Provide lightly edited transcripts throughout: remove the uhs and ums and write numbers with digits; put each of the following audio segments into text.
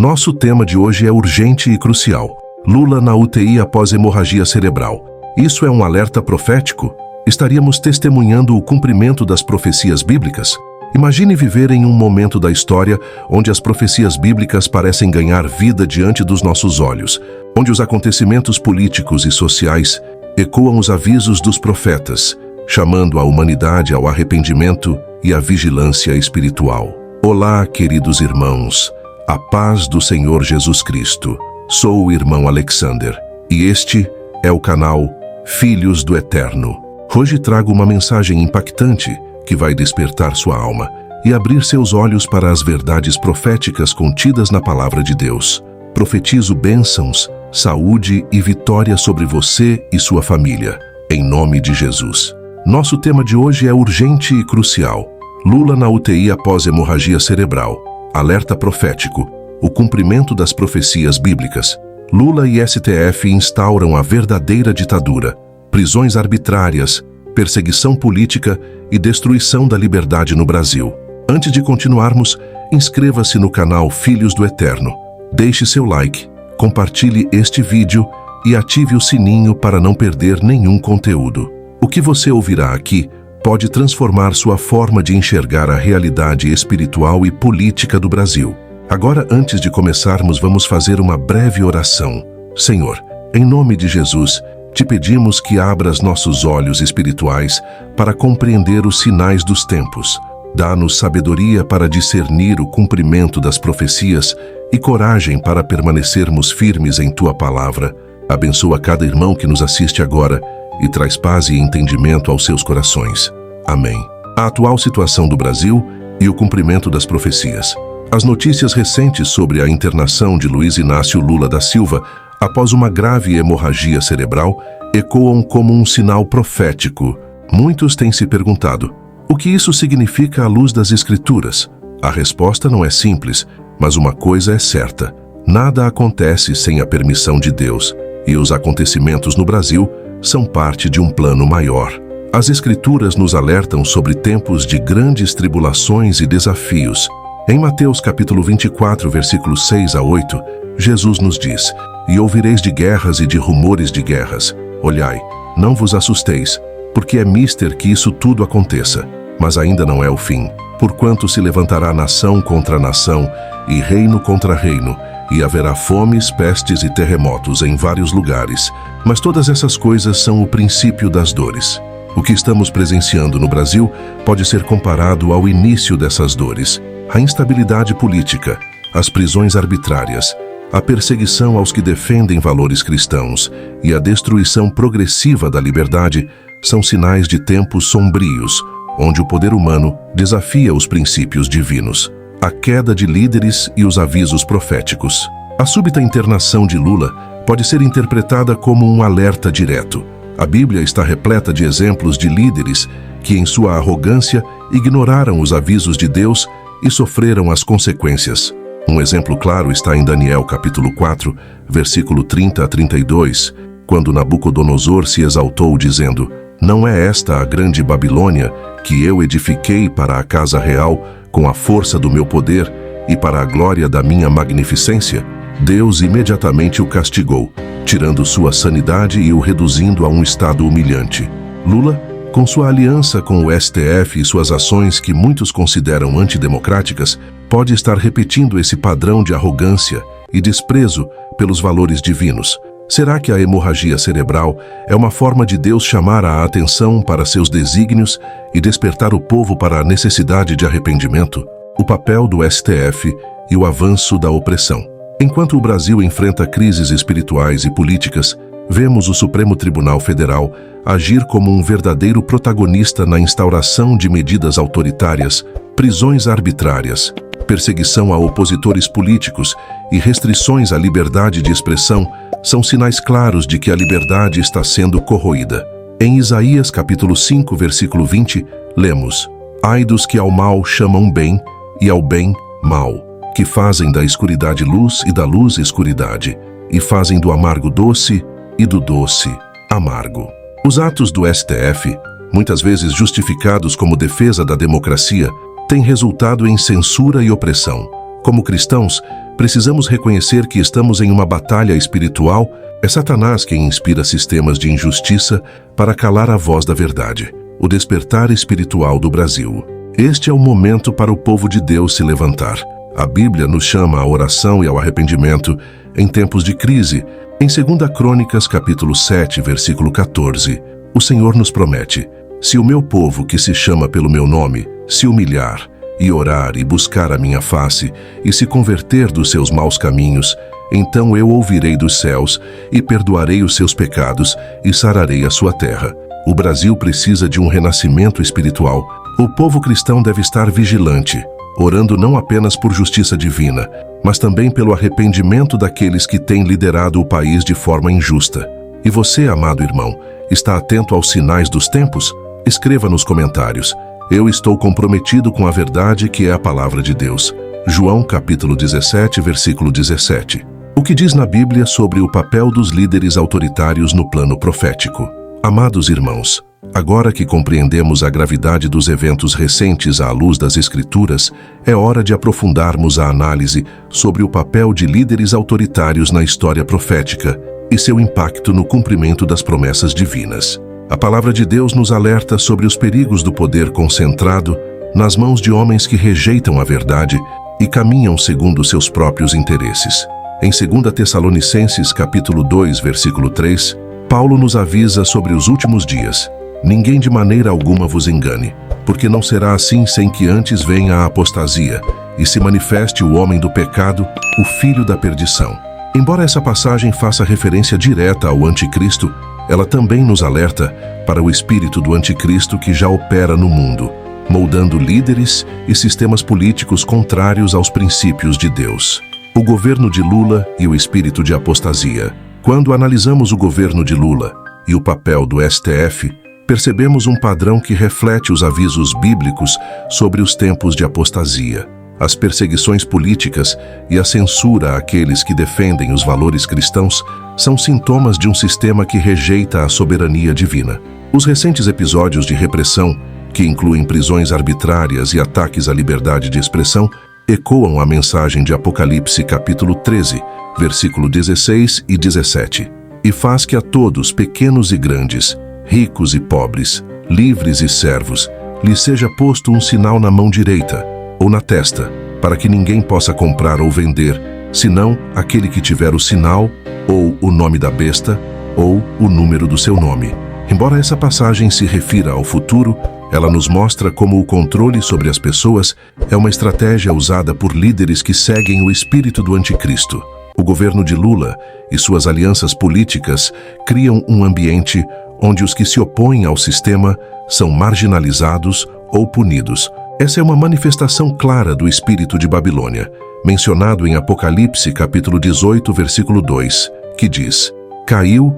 Nosso tema de hoje é urgente e crucial. Lula na UTI após hemorragia cerebral. Isso é um alerta profético? Estaríamos testemunhando o cumprimento das profecias bíblicas? Imagine viver em um momento da história onde as profecias bíblicas parecem ganhar vida diante dos nossos olhos, onde os acontecimentos políticos e sociais ecoam os avisos dos profetas, chamando a humanidade ao arrependimento e à vigilância espiritual. Olá, queridos irmãos, a paz do Senhor Jesus Cristo. Sou o irmão Alexander e este é o canal Filhos do Eterno. Hoje trago uma mensagem impactante que vai despertar sua alma e abrir seus olhos para as verdades proféticas contidas na Palavra de Deus. Profetizo bênçãos, saúde e vitória sobre você e sua família, em nome de Jesus. Nosso tema de hoje é urgente e crucial. Lula na UTI após hemorragia cerebral. Alerta profético. O cumprimento das profecias bíblicas. Lula e STF instauram a verdadeira ditadura. Prisões arbitrárias, perseguição política e destruição da liberdade no Brasil. Antes de continuarmos, inscreva-se no canal Filhos do Eterno. Deixe seu like, compartilhe este vídeo e ative o sininho para não perder nenhum conteúdo. O que você ouvirá aqui pode transformar sua forma de enxergar a realidade espiritual e política do Brasil. Agora, antes de começarmos, vamos fazer uma breve oração. Senhor, em nome de Jesus, te pedimos que abras nossos olhos espirituais para compreender os sinais dos tempos. Dá-nos sabedoria para discernir o cumprimento das profecias e coragem para permanecermos firmes em Tua palavra. Abençoa cada irmão que nos assiste agora e traz paz e entendimento aos seus corações. Amém. A atual situação do Brasil e o cumprimento das profecias. As notícias recentes sobre a internação de Luiz Inácio Lula da Silva após uma grave hemorragia cerebral ecoam como um sinal profético. Muitos têm se perguntado, o que isso significa à luz das Escrituras? A resposta não é simples, mas uma coisa é certa. Nada acontece sem a permissão de Deus, e os acontecimentos no Brasil são parte de um plano maior. As Escrituras nos alertam sobre tempos de grandes tribulações e desafios. Em Mateus capítulo 24, versículos 6 a 8, Jesus nos diz, e ouvireis de guerras e de rumores de guerras. Olhai, não vos assusteis, porque é mister que isso tudo aconteça, mas ainda não é o fim. Porquanto se levantará nação contra nação, e reino contra reino, e haverá fomes, pestes e terremotos em vários lugares. Mas todas essas coisas são o princípio das dores. O que estamos presenciando no Brasil pode ser comparado ao início dessas dores. A instabilidade política, as prisões arbitrárias, a perseguição aos que defendem valores cristãos e a destruição progressiva da liberdade são sinais de tempos sombrios, onde o poder humano desafia os princípios divinos. A queda de líderes e os avisos proféticos. A súbita internação de Lula pode ser interpretada como um alerta direto. A Bíblia está repleta de exemplos de líderes que, em sua arrogância, ignoraram os avisos de Deus e sofreram as consequências. Um exemplo claro está em Daniel capítulo 4, versículo 30 a 32, quando Nabucodonosor se exaltou dizendo, não é esta a grande Babilônia que eu edifiquei para a casa real com a força do meu poder e para a glória da minha magnificência? Deus imediatamente o castigou, tirando sua sanidade e o reduzindo a um estado humilhante. Lula, com sua aliança com o STF e suas ações que muitos consideram antidemocráticas, pode estar repetindo esse padrão de arrogância e desprezo pelos valores divinos. Será que a hemorragia cerebral é uma forma de Deus chamar a atenção para seus desígnios e despertar o povo para a necessidade de arrependimento? O papel do STF e o avanço da opressão. Enquanto o Brasil enfrenta crises espirituais e políticas, vemos o Supremo Tribunal Federal agir como um verdadeiro protagonista na instauração de medidas autoritárias, prisões arbitrárias, perseguição a opositores políticos e restrições à liberdade de expressão são sinais claros de que a liberdade está sendo corroída. Em Isaías capítulo 5, versículo 20, lemos, ai dos que ao mal chamam bem e ao bem mal, que fazem da escuridade luz e da luz escuridade, e fazem do amargo doce e do doce amargo. Os atos do STF, muitas vezes justificados como defesa da democracia, têm resultado em censura e opressão. Como cristãos, Precisamos reconhecer que estamos em uma batalha espiritual. É Satanás quem inspira sistemas de injustiça para calar a voz da verdade. O despertar espiritual do Brasil. Este é o momento para o povo de Deus se levantar. A Bíblia nos chama à oração e ao arrependimento em tempos de crise. Em 2 Crônicas, capítulo 7, versículo 14, o Senhor nos promete: se o meu povo, que se chama pelo meu nome, se humilhar e orar e buscar a minha face e se converter dos seus maus caminhos, então eu ouvirei dos céus e perdoarei os seus pecados e sararei a sua terra. O Brasil precisa de um renascimento espiritual. O povo cristão deve estar vigilante, orando não apenas por justiça divina, mas também pelo arrependimento daqueles que têm liderado o país de forma injusta. E você, amado irmão, está atento aos sinais dos tempos? Escreva nos comentários: eu estou comprometido com a verdade que é a palavra de Deus. João capítulo 17, versículo 17. O que diz na Bíblia sobre o papel dos líderes autoritários no plano profético? Amados irmãos, agora que compreendemos a gravidade dos eventos recentes à luz das Escrituras, é hora de aprofundarmos a análise sobre o papel de líderes autoritários na história profética e seu impacto no cumprimento das promessas divinas. A palavra de Deus nos alerta sobre os perigos do poder concentrado nas mãos de homens que rejeitam a verdade e caminham segundo seus próprios interesses. Em 2 Tessalonicenses, capítulo 2, versículo 3, Paulo nos avisa sobre os últimos dias: ninguém de maneira alguma vos engane, porque não será assim sem que antes venha a apostasia e se manifeste o homem do pecado, o filho da perdição. Embora essa passagem faça referência direta ao anticristo, ela também nos alerta para o espírito do anticristo que já opera no mundo, moldando líderes e sistemas políticos contrários aos princípios de Deus. O governo de Lula e o espírito de apostasia. Quando analisamos o governo de Lula e o papel do STF, percebemos um padrão que reflete os avisos bíblicos sobre os tempos de apostasia. As perseguições políticas e a censura àqueles que defendem os valores cristãos são sintomas de um sistema que rejeita a soberania divina. Os recentes episódios de repressão, que incluem prisões arbitrárias e ataques à liberdade de expressão, ecoam a mensagem de Apocalipse capítulo 13, versículo 16 e 17. E faz que a todos, pequenos e grandes, ricos e pobres, livres e servos, lhes seja posto um sinal na mão direita ou na testa, para que ninguém possa comprar ou vender, senão aquele que tiver o sinal, ou o nome da besta, ou o número do seu nome. Embora essa passagem se refira ao futuro, ela nos mostra como o controle sobre as pessoas é uma estratégia usada por líderes que seguem o espírito do anticristo. O governo de Lula e suas alianças políticas criam um ambiente onde os que se opõem ao sistema são marginalizados ou punidos. Essa é uma manifestação clara do espírito de Babilônia, mencionado em Apocalipse capítulo 18, versículo 2, que diz: Caiu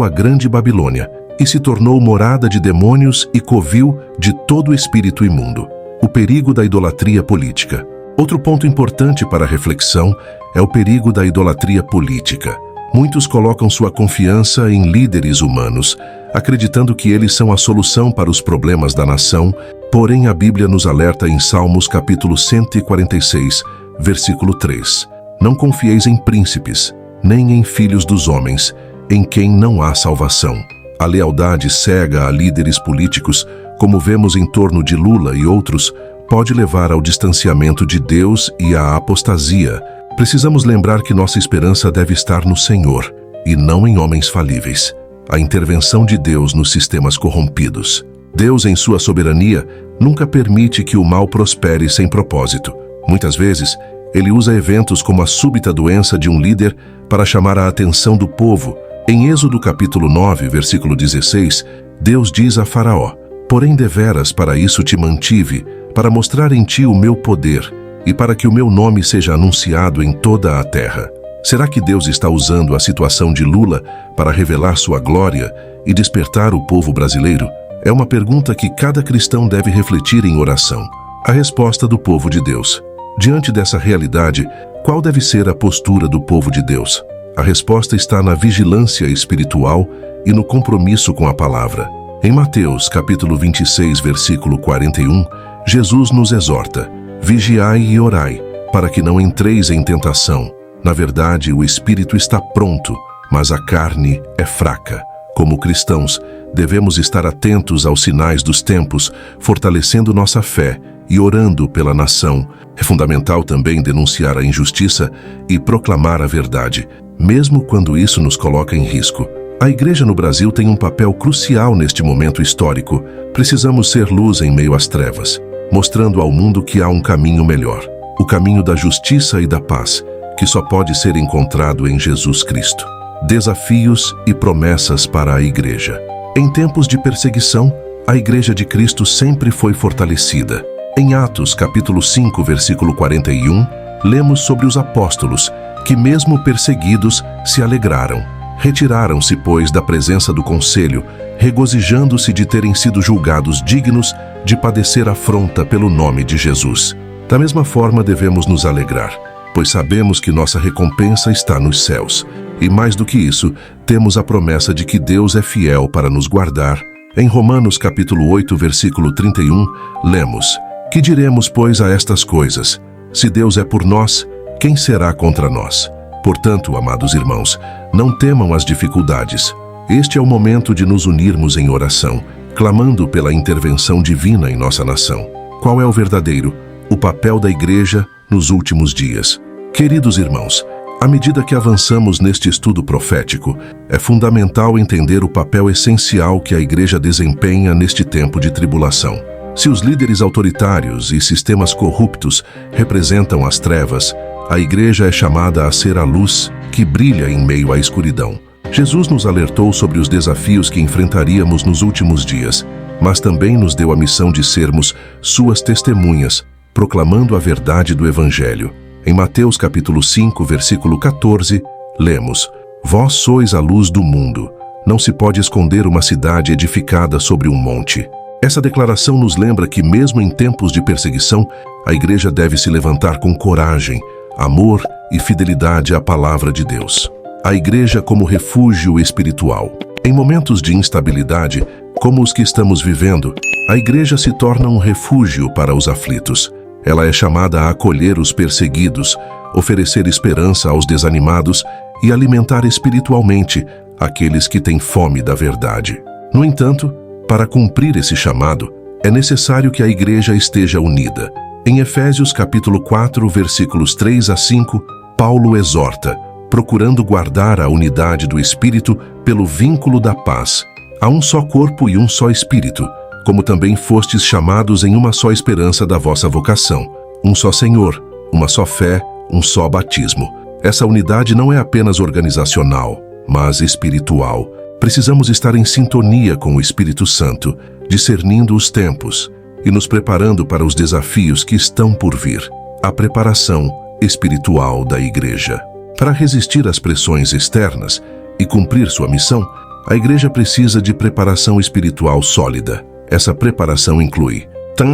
a grande Babilônia, e se tornou morada de demônios e covil de todo espírito imundo. O perigo da idolatria política. Outro ponto importante para a reflexão é o perigo da idolatria política. Muitos colocam sua confiança em líderes humanos, acreditando que eles são a solução para os problemas da nação, porém a Bíblia nos alerta em Salmos capítulo 146, versículo 3. Não confieis em príncipes, nem em filhos dos homens, em quem não há salvação. A lealdade cega a líderes políticos, como vemos em torno de Lula e outros, pode levar ao distanciamento de Deus e à apostasia. Precisamos lembrar que nossa esperança deve estar no Senhor, e não em homens falíveis. A intervenção de Deus nos sistemas corrompidos. Deus, em sua soberania, nunca permite que o mal prospere sem propósito. Muitas vezes, ele usa eventos como a súbita doença de um líder para chamar a atenção do povo. Em Êxodo capítulo 9, versículo 16, Deus diz a Faraó: porém deveras para isso te mantive, para mostrar em ti o meu poder, e para que o meu nome seja anunciado em toda a terra. Será que Deus está usando a situação de Lula para revelar sua glória e despertar o povo brasileiro? É uma pergunta que cada cristão deve refletir em oração. A resposta do povo de Deus. Diante dessa realidade, qual deve ser a postura do povo de Deus? A resposta está na vigilância espiritual e no compromisso com a palavra. Em Mateus, capítulo 26, versículo 41, Jesus nos exorta: vigiai e orai, para que não entreis em tentação. Na verdade, o espírito está pronto, mas a carne é fraca. Como cristãos, devemos estar atentos aos sinais dos tempos, fortalecendo nossa fé e orando pela nação. É fundamental também denunciar a injustiça e proclamar a verdade, mesmo quando isso nos coloca em risco. A Igreja no Brasil tem um papel crucial neste momento histórico. Precisamos ser luz em meio às trevas, mostrando ao mundo que há um caminho melhor, o caminho da justiça e da paz, que só pode ser encontrado em Jesus Cristo. Desafios e promessas para a Igreja. Em tempos de perseguição, a Igreja de Cristo sempre foi fortalecida. Em Atos, capítulo 5, versículo 41, lemos sobre os apóstolos, que mesmo perseguidos, se alegraram. Retiraram-se, pois, da presença do conselho, regozijando-se de terem sido julgados dignos de padecer afronta pelo nome de Jesus. Da mesma forma, devemos nos alegrar, pois sabemos que nossa recompensa está nos céus. E mais do que isso, temos a promessa de que Deus é fiel para nos guardar. Em Romanos capítulo 8, versículo 31, lemos: Que diremos, pois, a estas coisas? Se Deus é por nós, quem será contra nós? Portanto, amados irmãos, não temam as dificuldades. Este é o momento de nos unirmos em oração, clamando pela intervenção divina em nossa nação. Qual é o verdadeiro, o papel da Igreja nos últimos dias? Queridos irmãos, à medida que avançamos neste estudo profético, é fundamental entender o papel essencial que a Igreja desempenha neste tempo de tribulação. Se os líderes autoritários e sistemas corruptos representam as trevas, a Igreja é chamada a ser a luz que brilha em meio à escuridão. Jesus nos alertou sobre os desafios que enfrentaríamos nos últimos dias, mas também nos deu a missão de sermos suas testemunhas, proclamando a verdade do Evangelho. Em Mateus capítulo 5, versículo 14, lemos: Vós sois a luz do mundo. Não se pode esconder uma cidade edificada sobre um monte. Essa declaração nos lembra que mesmo em tempos de perseguição, a Igreja deve se levantar com coragem, amor e fidelidade à palavra de Deus. A Igreja como refúgio espiritual. Em momentos de instabilidade, como os que estamos vivendo, a Igreja se torna um refúgio para os aflitos. Ela é chamada a acolher os perseguidos, oferecer esperança aos desanimados e alimentar espiritualmente aqueles que têm fome da verdade. No entanto, para cumprir esse chamado, é necessário que a Igreja esteja unida. Em Efésios capítulo 4, versículos 3 a 5, Paulo exorta, procurando guardar a unidade do Espírito pelo vínculo da paz. Há um só corpo e um só Espírito, como também fostes chamados em uma só esperança da vossa vocação, um só Senhor, uma só fé, um só batismo. Essa unidade não é apenas organizacional, mas espiritual. Precisamos estar em sintonia com o Espírito Santo, discernindo os tempos e nos preparando para os desafios que estão por vir. A preparação espiritual da Igreja. Para resistir às pressões externas e cumprir sua missão, a Igreja precisa de preparação espiritual sólida. Essa preparação inclui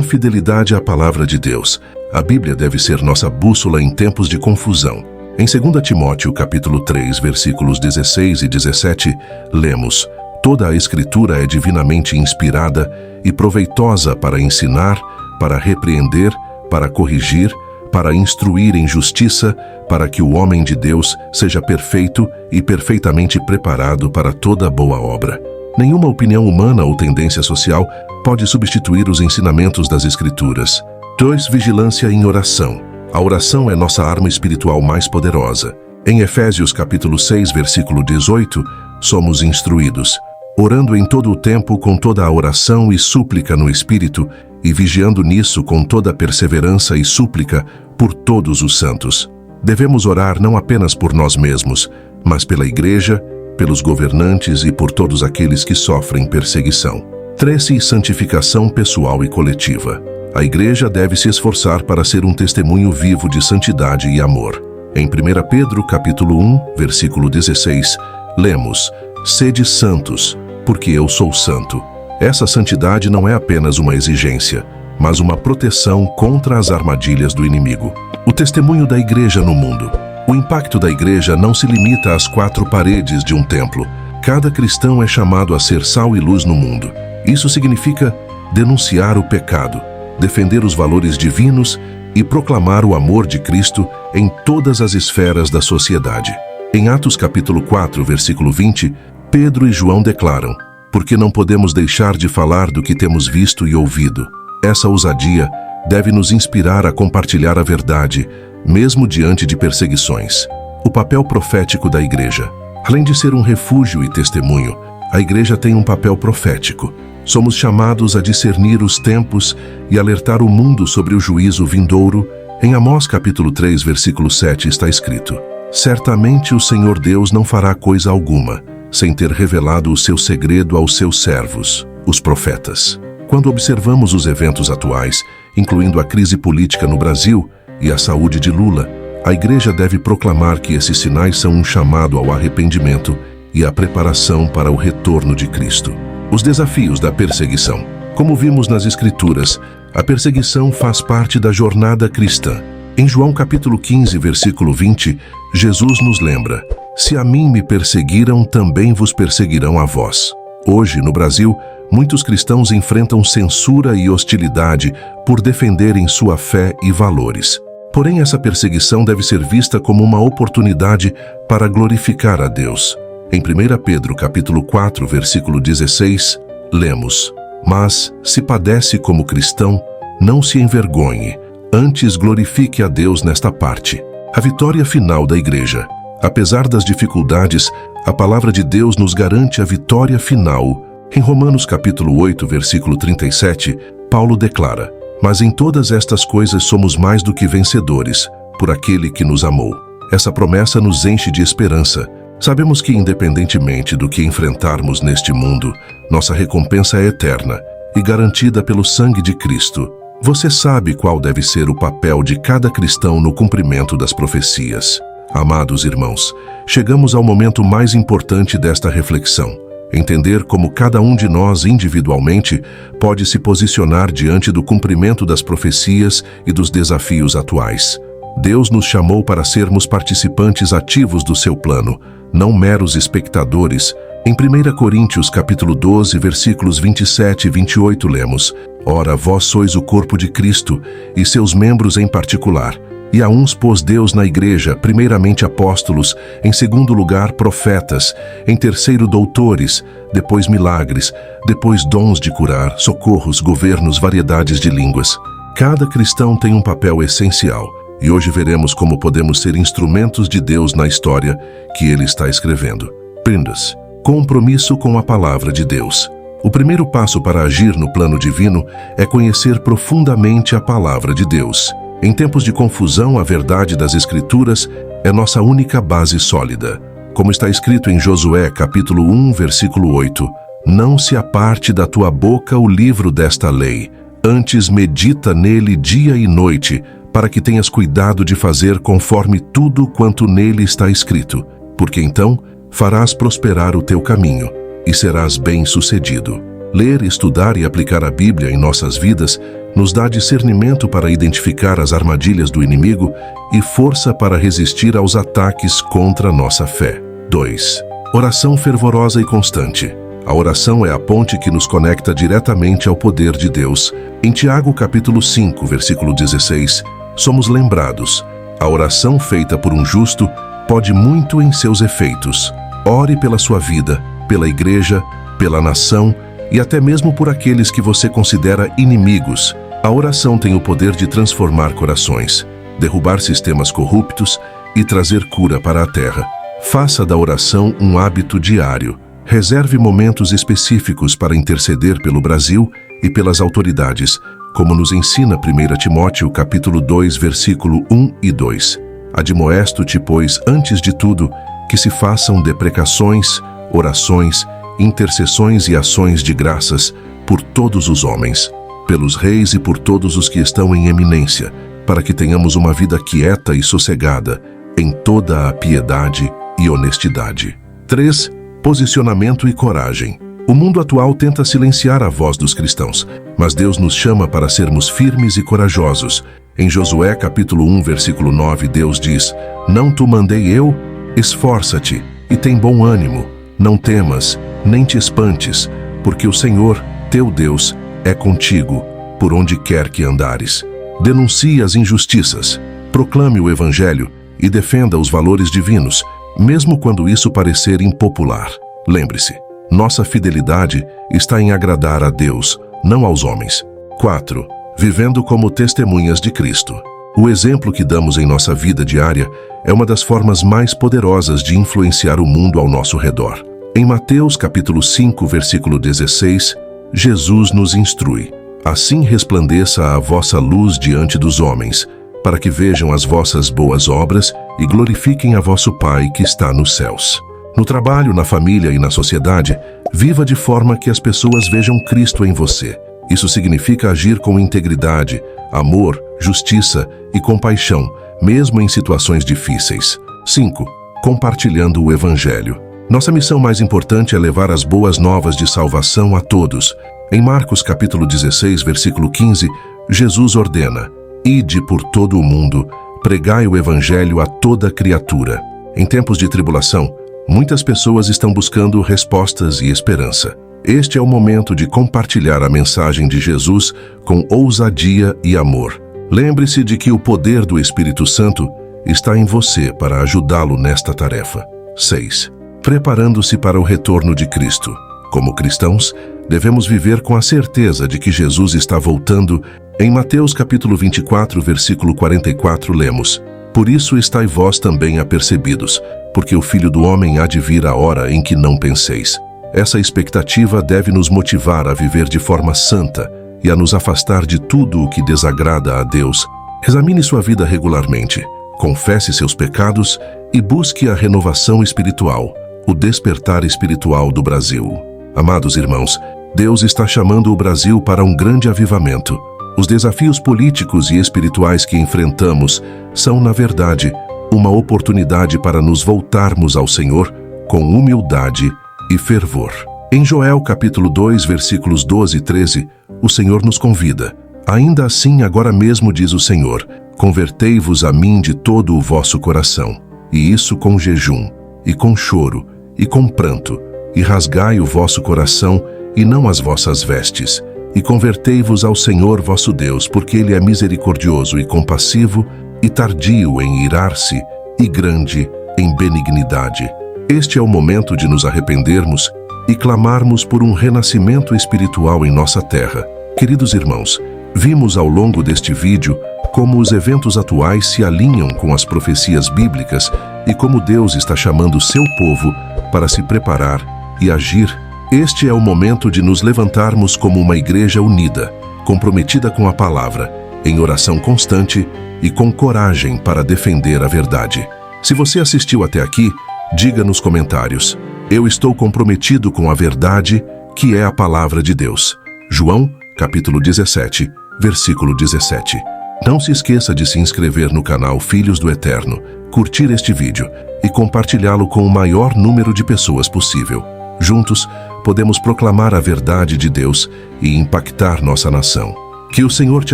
fidelidade à palavra de Deus. A Bíblia deve ser nossa bússola em tempos de confusão. Em 2 Timóteo capítulo 3, versículos 16 e 17, lemos: Toda a Escritura é divinamente inspirada e proveitosa para ensinar, para repreender, para corrigir, para instruir em justiça, para que o homem de Deus seja perfeito e perfeitamente preparado para toda boa obra. Nenhuma opinião humana ou tendência social pode substituir os ensinamentos das Escrituras. 2. Vigilância em oração. A oração é nossa arma espiritual mais poderosa. Em Efésios capítulo 6, versículo 18, somos instruídos: orando em todo o tempo com toda a oração e súplica no Espírito, e vigiando nisso com toda perseverança e súplica por todos os santos. Devemos orar não apenas por nós mesmos, mas pela Igreja, pelos governantes e por todos aqueles que sofrem perseguição. 3. Santificação pessoal e coletiva. A Igreja deve se esforçar para ser um testemunho vivo de santidade e amor. Em 1 Pedro capítulo 1, versículo 16, lemos: Sede santos, porque eu sou santo. Essa santidade não é apenas uma exigência, mas uma proteção contra as armadilhas do inimigo. O testemunho da Igreja no mundo. O impacto da Igreja não se limita às 4 paredes de um templo. Cada cristão é chamado a ser sal e luz no mundo. Isso significa denunciar o pecado, defender os valores divinos e proclamar o amor de Cristo em todas as esferas da sociedade. Em Atos capítulo 4, versículo 20, Pedro e João declaram: porque não podemos deixar de falar do que temos visto e ouvido. Essa ousadia deve nos inspirar a compartilhar a verdade, mesmo diante de perseguições. O papel profético da igreja. Além de ser um refúgio e testemunho, a igreja tem um papel profético. Somos chamados a discernir os tempos e alertar o mundo sobre o juízo vindouro. Em Amós capítulo 3, versículo 7 está escrito: certamente o Senhor Deus não fará coisa alguma, sem ter revelado o seu segredo aos seus servos, os profetas. Quando observamos os eventos atuais, incluindo a crise política no Brasil e a saúde de Lula, a igreja deve proclamar que esses sinais são um chamado ao arrependimento e a preparação para o retorno de Cristo. Os desafios da perseguição. Como vimos nas Escrituras, a perseguição faz parte da jornada cristã. Em João capítulo 15, versículo 20, Jesus nos lembra: se a mim me perseguiram, também vos perseguirão a vós. Hoje, no Brasil, muitos cristãos enfrentam censura e hostilidade por defenderem sua fé e valores. Porém, essa perseguição deve ser vista como uma oportunidade para glorificar a Deus. Em 1 Pedro capítulo 4, versículo 16, lemos: mas, se padece como cristão, não se envergonhe, antes glorifique a Deus nesta parte. A vitória final da igreja. Apesar das dificuldades, a palavra de Deus nos garante a vitória final. Em Romanos capítulo 8, versículo 37, Paulo declara: mas em todas estas coisas somos mais do que vencedores, por aquele que nos amou. Essa promessa nos enche de esperança. Sabemos que, independentemente do que enfrentarmos neste mundo, nossa recompensa é eterna e garantida pelo sangue de Cristo. Você sabe qual deve ser o papel de cada cristão no cumprimento das profecias. Amados irmãos, chegamos ao momento mais importante desta reflexão: entender como cada um de nós individualmente pode se posicionar diante do cumprimento das profecias e dos desafios atuais. Deus nos chamou para sermos participantes ativos do seu plano, não meros espectadores. Em 1 Coríntios capítulo 12, versículos 27 e 28 lemos: ora, vós sois o corpo de Cristo, e seus membros em particular. E a uns pôs Deus na igreja, primeiramente apóstolos, em segundo lugar profetas, em terceiro doutores, depois milagres, depois dons de curar, socorros, governos, variedades de línguas. Cada cristão tem um papel essencial. E hoje veremos como podemos ser instrumentos de Deus na história que Ele está escrevendo. Prendas. Compromisso com a palavra de Deus. O primeiro passo para agir no plano divino é conhecer profundamente a palavra de Deus. Em tempos de confusão, a verdade das Escrituras é nossa única base sólida. Como está escrito em Josué capítulo 1, versículo 8, não se aparte da tua boca o livro desta lei, antes medita nele dia e noite, para que tenhas cuidado de fazer conforme tudo quanto nele está escrito, porque então farás prosperar o teu caminho e serás bem-sucedido. Ler, estudar e aplicar a Bíblia em nossas vidas nos dá discernimento para identificar as armadilhas do inimigo e força para resistir aos ataques contra a nossa fé. 2. Oração fervorosa e constante. A oração é a ponte que nos conecta diretamente ao poder de Deus. Em Tiago capítulo 5, versículo 16, somos lembrados: a oração feita por um justo pode muito em seus efeitos. Ore pela sua vida, pela igreja, pela nação e até mesmo por aqueles que você considera inimigos. A oração tem o poder de transformar corações, derrubar sistemas corruptos e trazer cura para a terra. Faça da oração um hábito diário. Reserve momentos específicos para interceder pelo Brasil e pelas autoridades, como nos ensina 1 Timóteo capítulo 2, versículo 1 e 2. Admoesto-te, pois, antes de tudo, que se façam deprecações, orações, intercessões e ações de graças por todos os homens, pelos reis e por todos os que estão em eminência, para que tenhamos uma vida quieta e sossegada, em toda a piedade e honestidade. 3. Posicionamento e coragem. O mundo atual tenta silenciar a voz dos cristãos, mas Deus nos chama para sermos firmes e corajosos. Em Josué capítulo 1, versículo 9, Deus diz: não te mandei eu? Esforça-te e tem bom ânimo, não temas, nem te espantes, porque o Senhor, teu Deus, é contigo, por onde quer que andares. Denuncie as injustiças, proclame o Evangelho e defenda os valores divinos, mesmo quando isso parecer impopular. Lembre-se, nossa fidelidade está em agradar a Deus, não aos homens. 4. Vivendo como testemunhas de Cristo. O exemplo que damos em nossa vida diária é uma das formas mais poderosas de influenciar o mundo ao nosso redor. Em Mateus capítulo 5, versículo 16, Jesus nos instrui: assim resplandeça a vossa luz diante dos homens, para que vejam as vossas boas obras e glorifiquem a vosso Pai que está nos céus. No trabalho, na família e na sociedade, viva de forma que as pessoas vejam Cristo em você. Isso significa agir com integridade, amor, justiça e compaixão, mesmo em situações difíceis. 5. Compartilhando o Evangelho. Nossa missão mais importante é levar as boas novas de salvação a todos. Em Marcos capítulo 16, versículo 15, Jesus ordena: ide por todo o mundo, pregai o Evangelho a toda criatura. Em tempos de tribulação, muitas pessoas estão buscando respostas e esperança. Este é o momento de compartilhar a mensagem de Jesus com ousadia e amor. Lembre-se de que o poder do Espírito Santo está em você para ajudá-lo nesta tarefa. 6. Preparando-se para o retorno de Cristo. Como cristãos, devemos viver com a certeza de que Jesus está voltando. Em Mateus capítulo 24, versículo 44, lemos: por isso estai vós também apercebidos, porque o Filho do Homem há de vir a hora em que não penseis. Essa expectativa deve nos motivar a viver de forma santa e a nos afastar de tudo o que desagrada a Deus. Examine sua vida regularmente, confesse seus pecados e busque a renovação espiritual, o despertar espiritual do Brasil. Amados irmãos, Deus está chamando o Brasil para um grande avivamento. Os desafios políticos e espirituais que enfrentamos são, na verdade, uma oportunidade para nos voltarmos ao Senhor com humildade e fervor. Em Joel capítulo 2, versículos 12 e 13, o Senhor nos convida: ainda assim agora mesmo diz o Senhor, convertei-vos a mim de todo o vosso coração, e isso com jejum, e com choro, e com pranto, e rasgai o vosso coração, e não as vossas vestes, e convertei-vos ao Senhor vosso Deus, porque Ele é misericordioso e compassivo, e tardio em irar-se, e grande em benignidade. Este é o momento de nos arrependermos e clamarmos por um renascimento espiritual em nossa terra. Queridos irmãos, vimos ao longo deste vídeo como os eventos atuais se alinham com as profecias bíblicas e como Deus está chamando seu povo para se preparar e agir. Este é o momento de nos levantarmos como uma igreja unida, comprometida com a palavra, em oração constante e com coragem para defender a verdade. Se você assistiu até aqui, diga nos comentários: eu estou comprometido com a verdade, que é a palavra de Deus. João, capítulo 17, versículo 17. Não se esqueça de se inscrever no canal Filhos do Eterno, curtir este vídeo e compartilhá-lo com o maior número de pessoas possível. Juntos, podemos proclamar a verdade de Deus e impactar nossa nação. Que o Senhor te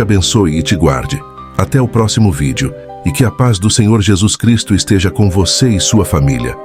abençoe e te guarde. Até o próximo vídeo, e que a paz do Senhor Jesus Cristo esteja com você e sua família.